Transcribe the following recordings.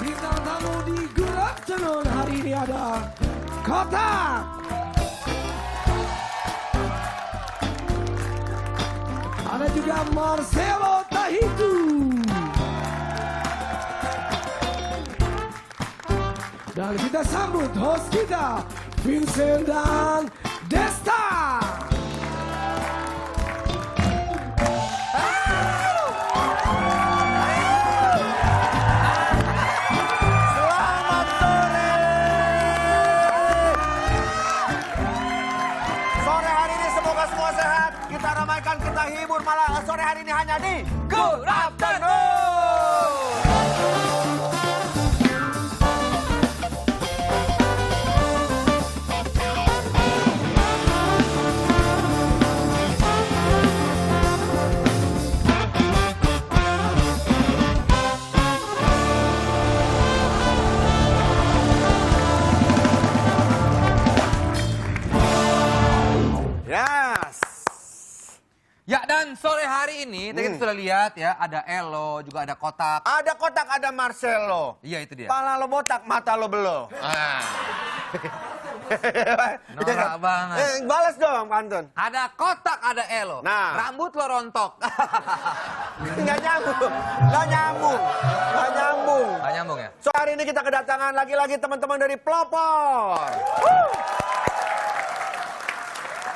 Bintang tamu di Good Afternoon hari ini ada Kotak. Ada juga Marcelo Tahitu. Dan kita sambut host kita, Vincent dan Desta. Selamat sore. Sore hari ini semoga semua sehat. Kita ramaikan, kita hibur malah sore hari ini hanya di Good Afternoon. Yes. Ya, dan sore hari ini tadi kita sudah lihat ya, ada Elo, juga ada Kotak. Ada Kotak, ada Marcelo. Iya, itu dia. Pala lo botak, mata lo belum. Norak banget. Balas dong, pantun. Ada Kotak, ada Elo. Nah. Rambut lo rontok. Nggak nyambung, nggak nyambung, nggak nyambung. Nggak nyambung ya? So hari ini kita kedatangan lagi-lagi teman-teman dari Pelopor.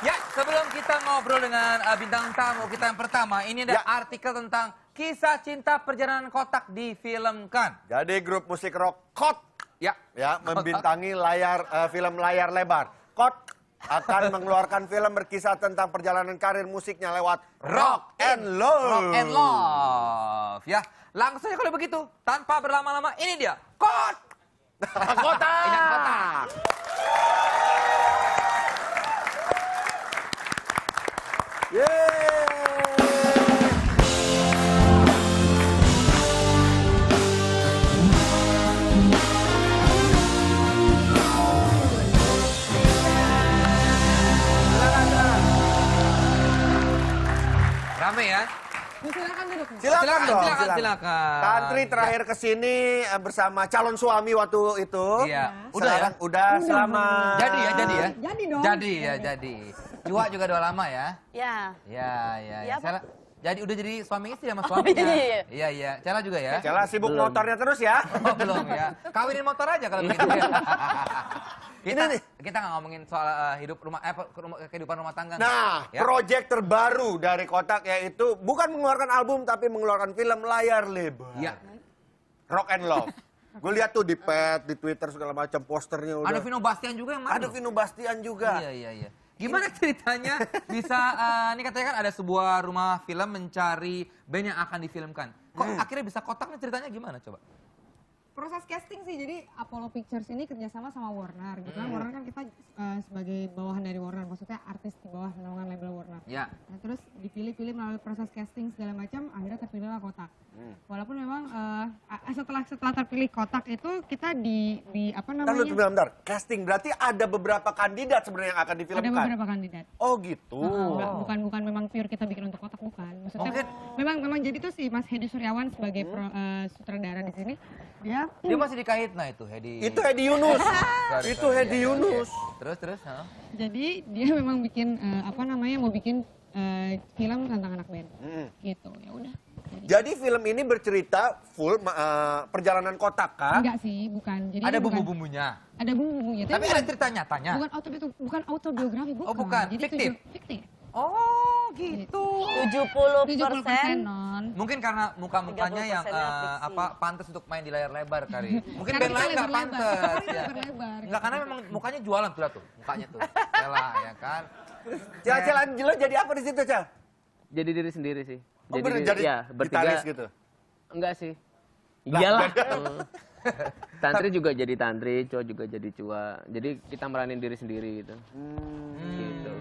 Ya, sebelum kita ngobrol dengan bintang tamu kita yang pertama, ini ada Ya. artikel tentang kisah cinta perjalanan Kotak difilmkan. Jadi grup musik rock Kot Ya, ya membintangi film layar lebar. Kot akan mengeluarkan film berkisah tentang perjalanan karir musiknya lewat Rock and Love. Rock and Love. Ya, langsung saja kalau begitu, tanpa berlama-lama, ini dia, Kot. Kotak. Ini Kotak. Rame ya? Silakan dong, Silakan. Tantri terakhir ke sini bersama calon suami waktu itu. Iya. Udah ya? Sekarang udah selamat. Jadi ya? Jadi dong. Jadi ya, jadi. Iwa juga udah lama ya? Ya. Ya. Iya, Pak. Cela, jadi udah jadi suami istri sama suaminya? iya. Iya. Cela juga ya? Cela sibuk motornya terus ya. Oh, belum ya. Kawinin motor aja kalau begitu ya. kita nggak ngomongin soal hidup kehidupan rumah tangga. Nah, ya? proyek terbaru dari Kotak yaitu bukan mengeluarkan album tapi mengeluarkan film layar lebar. Iya. Rock and Love. Gue lihat tuh di pet, di Twitter segala macam posternya udah. Ada Vino Bastian juga yang main. Ada loh. Vino Bastian juga. Iya. Gimana ceritanya bisa, ini katanya kan ada sebuah rumah film mencari band yang akan difilmkan. Kok akhirnya bisa Kotak nih, ceritanya gimana coba? Proses casting sih, jadi Apollo Pictures ini kerjasama sama Warner. Gitu kan Warner kan kita sebagai bawahan dari Warner, maksudnya artis di bawah naungan label Warner. Ya. Nah, terus dipilih-pilih melalui proses casting segala macam, akhirnya terpilihlah Kotak. Walaupun memang setelah terpilih Kotak itu kita di apa namanya? Bentar. Casting berarti ada beberapa kandidat sebenarnya yang akan Ada difilmkan. beberapa kandidat. Oh gitu. Bukan memang pure kita bikin untuk Kotak, bukan. Maksudnya memang jadi tuh si Mas Hedi Suryawan sebagai sutradara di sini, Dia masih di Kahitna itu, Hedi. Itu Hedi Yunus. Itu Hedi Iya. Yunus. Terus. Jadi dia memang bikin mau bikin film tentang anak band. Gitu. Ya udah. Jadi film ini bercerita full perjalanan Kotak kah? Enggak sih, bukan. Jadi Ada ini bukan- bumbu-bumbunya. Ada bumbu-bumbunya. Tapi ada cerita nyatanya. Bukan autobiografi, bukan. Oh, bukan. Jadi Fiktif? Fiktif. Oh, gitu. 70% non. Mungkin karena muka-mukanya yang 30% fiksi. pantas untuk main di layar lebar kali. Mungkin Karena band lain kita nggak lebar-lebar. pantas. Kita Ya. lebar-lebar. Nggak, karena memang mukanya jualan tuh, mukanya tuh. Cela, ya kan. Cel, lo jadi apa di situ, Cel? Jadi diri sendiri sih. Oh, bener, jadi ya, gitaris gitu? Enggak sih. Iyalah. Tantri juga jadi tantri, Cua juga jadi Cua. Jadi kita meranin diri sendiri gitu. Gitu.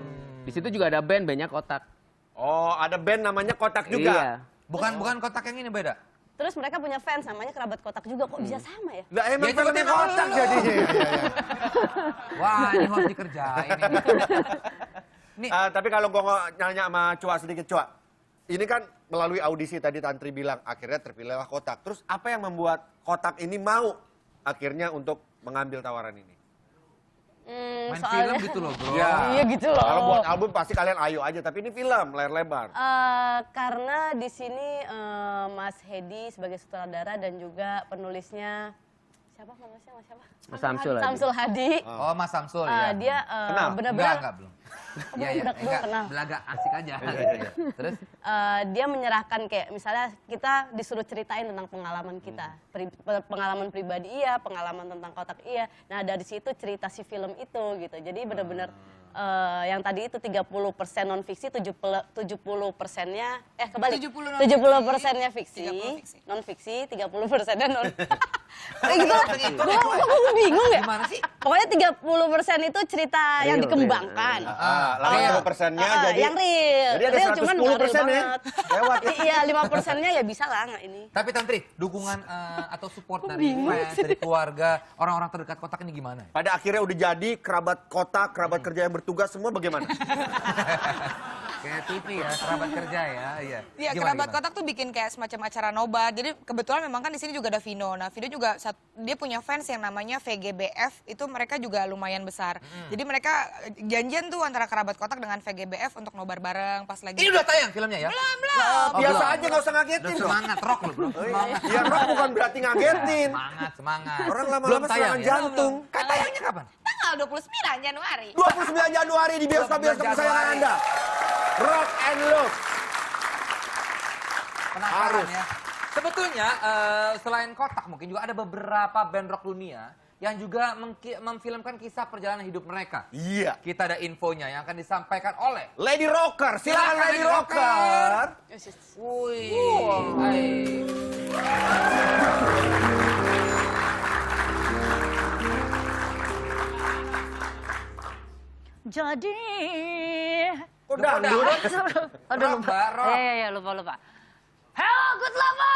Di situ juga ada bandnya Kotak. Oh, ada band namanya Kotak juga? Iya. Bukan Kotak yang ini, beda. Terus mereka punya fans namanya Kerabat Kotak juga, kok bisa sama ya? Lah emang Ya, itu filmnya kan Kotak emang jadinya. lu. Wah, ini harus dikerjain. Ini. Tapi kalau gue nanya sama Cua sedikit, Cua. ini kan melalui audisi tadi Tantri bilang akhirnya terpilihlah Kotak. Terus apa yang membuat Kotak ini mau akhirnya untuk mengambil tawaran ini? Main Soalnya film gitu loh bro. iya gitu loh. Kalau buat album pasti kalian ayo aja, tapi ini film layar lebar. Karena di sini Mas Hedi sebagai sutradara dan juga penulisnya siapa penulisnya Mas siapa? Mas Samsul Hadi. Samsul Hadi. Oh Mas Samsul ya. Dia Kenal? benar-benar Enggak belum. belum, Iya, belum enggak, kenal. belaga asik aja. Terus Dia menyerahkan kayak misalnya kita disuruh ceritain tentang pengalaman kita. Pengalaman pribadi iya, pengalaman tentang Kotak iya. Nah dari situ cerita si film itu gitu. Jadi benar-benar yang tadi itu 30% non fiksi, 70%-nya kebalik. 70%-nya fiksi, 30 fiksi. non fiksi, 30%-nya non. Kayak gitu lah. Gue bingung ya. gimana sih? Pokoknya 30% itu cerita yang Real, dikembangkan. Lalu 10%-nya jadi yang real. Jadi ada Real cuman nggak 110% real ya? banget. Lewat ya? Iya, 5%-nya ya bisa lah nggak ini. Tapi Tantri, dukungan atau support dari fans, dari keluarga, orang-orang terdekat Kotak ini gimana? Pada akhirnya udah jadi kerabat Kotak, kerabat kerja yang bertugas semua bagaimana? Kayak TV ya, kerabat kerja ya. Iya. Iya, Gimana, Kerabat gimana? Kotak tuh bikin kayak semacam acara nobar. Jadi kebetulan memang kan di sini juga ada Vino. Nah, Vino juga dia punya fans yang namanya VGBF. Itu mereka juga lumayan besar. Jadi mereka janjian tuh antara Kerabat Kotak dengan VGBF untuk nobar bareng pas lagi. Ini udah tayang filmnya ya? Belum. Biasa belum. aja nggak usah ngagetin Udah dong. semangat, rock loh bro. Semangat. Ya rock bukan berarti ngagetin. Semangat. Orang Belum lama-lama tayang serangan ya? jantung. Kan tayangnya kapan? Tanggal 29 Januari. 29 Januari di bioskop-bioskop 29 kesayangan Januari. Anda. Rock and Look. Penasaran Harus. ya. Sebetulnya selain Kotak mungkin juga ada beberapa band rock dunia yang juga memfilmkan kisah perjalanan hidup mereka. Iya. Kita ada infonya yang akan disampaikan oleh Lady Rocker, silakan Silakan, Lady Lady Rocker. Wih. Hai. Jadi, Kok dangdut? aduh Rock, lupa. Mbak, rock. Iya, lupa. Hello, good lover.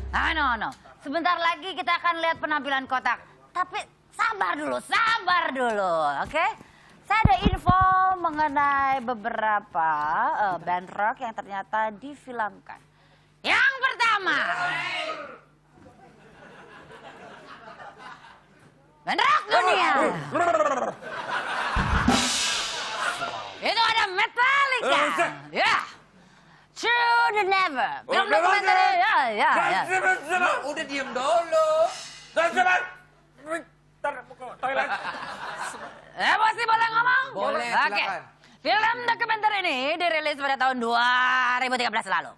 I know. Sebentar lagi kita akan lihat penampilan Kotak. Tapi sabar dulu, oke? Saya ada info mengenai beberapa band rock yang ternyata difilmkan. Yang pertama, band rock dunia. Itu ada Metallica. Ya. True the Never. Film dokumenter. Ya. Udah diem dulu. Masih boleh ngomong? Boleh, Oke. silakan. Film dokumenter ini dirilis pada tahun 2013 lalu.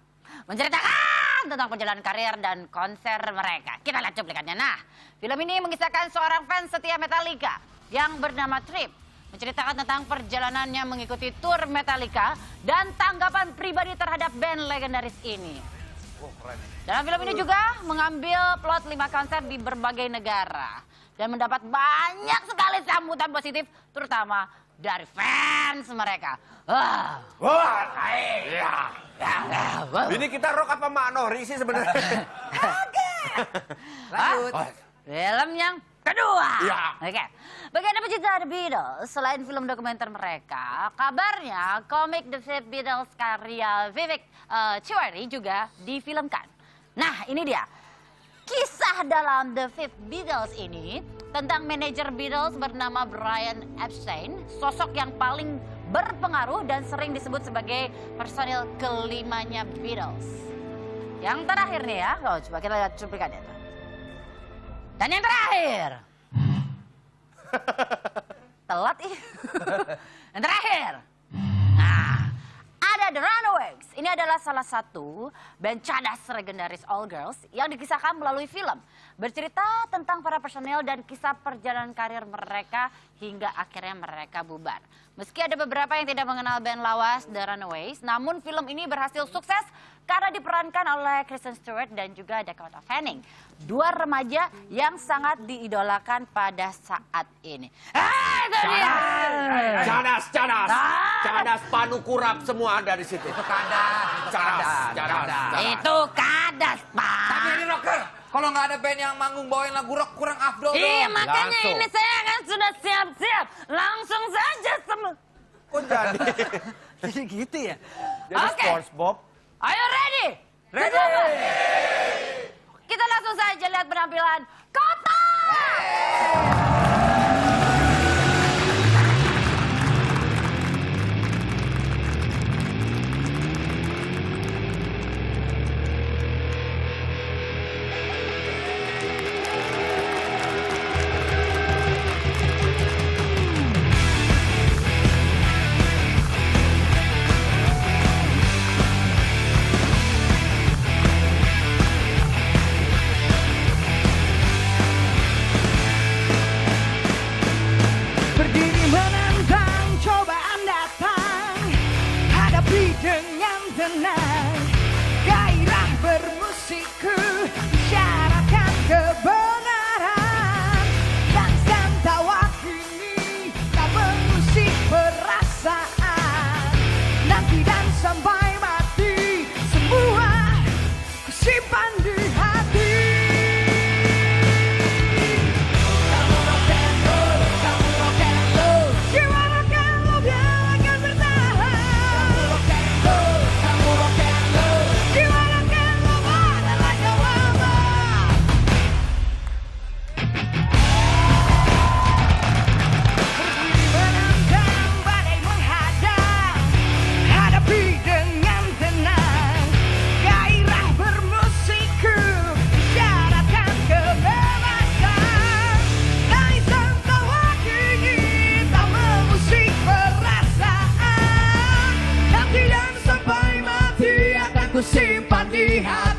Menceritakan tentang perjalanan karir dan konser mereka. Kita lihat cuplikannya. Nah, film ini mengisahkan seorang fans setia Metallica yang bernama Trip. Menceritakan tentang perjalanannya mengikuti tur Metallica dan tanggapan pribadi terhadap band legendaris ini. Dalam film ini juga mengambil plot 5 konser di berbagai negara. Dan mendapat banyak sekali sambutan positif, terutama dari fans mereka. Wah, ini kita rock apa Mak Nori sih sebenarnya? Lanjut. Film yang kedua. Ya. Oke. Bagi Anda pecinta The Beatles, selain film dokumenter mereka, kabarnya komik The Fifth Beatles karya Vivek Chowdhury juga difilmkan. Nah, ini dia. Kisah dalam The Fifth Beatles ini tentang manajer Beatles bernama Brian Epstein, sosok yang paling berpengaruh dan sering disebut sebagai personil kelimanya Beatles. Yang terakhir nih ya, coba kita lihat cuplikannya. Dan yang terakhir. Telat ih. Yang terakhir. Nah, ada The Runaways. Ini adalah salah satu band cadas legendaris all girls yang dikisahkan melalui film. Bercerita tentang para personel dan kisah perjalanan karir mereka hingga akhirnya mereka bubar. Meski ada beberapa yang tidak mengenal band lawas The Runaways, namun film ini berhasil sukses karena diperankan oleh Kristen Stewart dan juga Dakota Fanning. Dua remaja yang sangat diidolakan pada saat ini. Itu dia. Cadas, panu kurap semua ada di situ. Itu kadas. Itu kadas, Pak. Tapi ini rocker. Kalau nggak ada band yang manggung bawain lagu rock kurang afdol Iya, dong. makanya Langsung. ini saya akan sudah siap-siap, langsung saja Oh jadi. Jadi gitu ya? Jadi Oke. SpongeBob. Are you ready? Ready! Kita langsung saja lihat penampilan Kotak! Berdiri menantang cobaan datang, hadapi dengan tenang. Gairah bermusikku isyaratkan kebenaran. Dan tawa kini tak mengusik perasaan. Nanti dan sampai mati semua kusimpan di hati. Gimana kalau dia akan bertahan? Gimana kalau adalah jawaban? Berdiri menantang badai menghadang, hadapi dengan tenang. Gairah bermusikku isyaratkan kebebasan. Taisan tawa kini tak mengusik perasaan. Nanti dan sampai mati akan kusimpan di hati.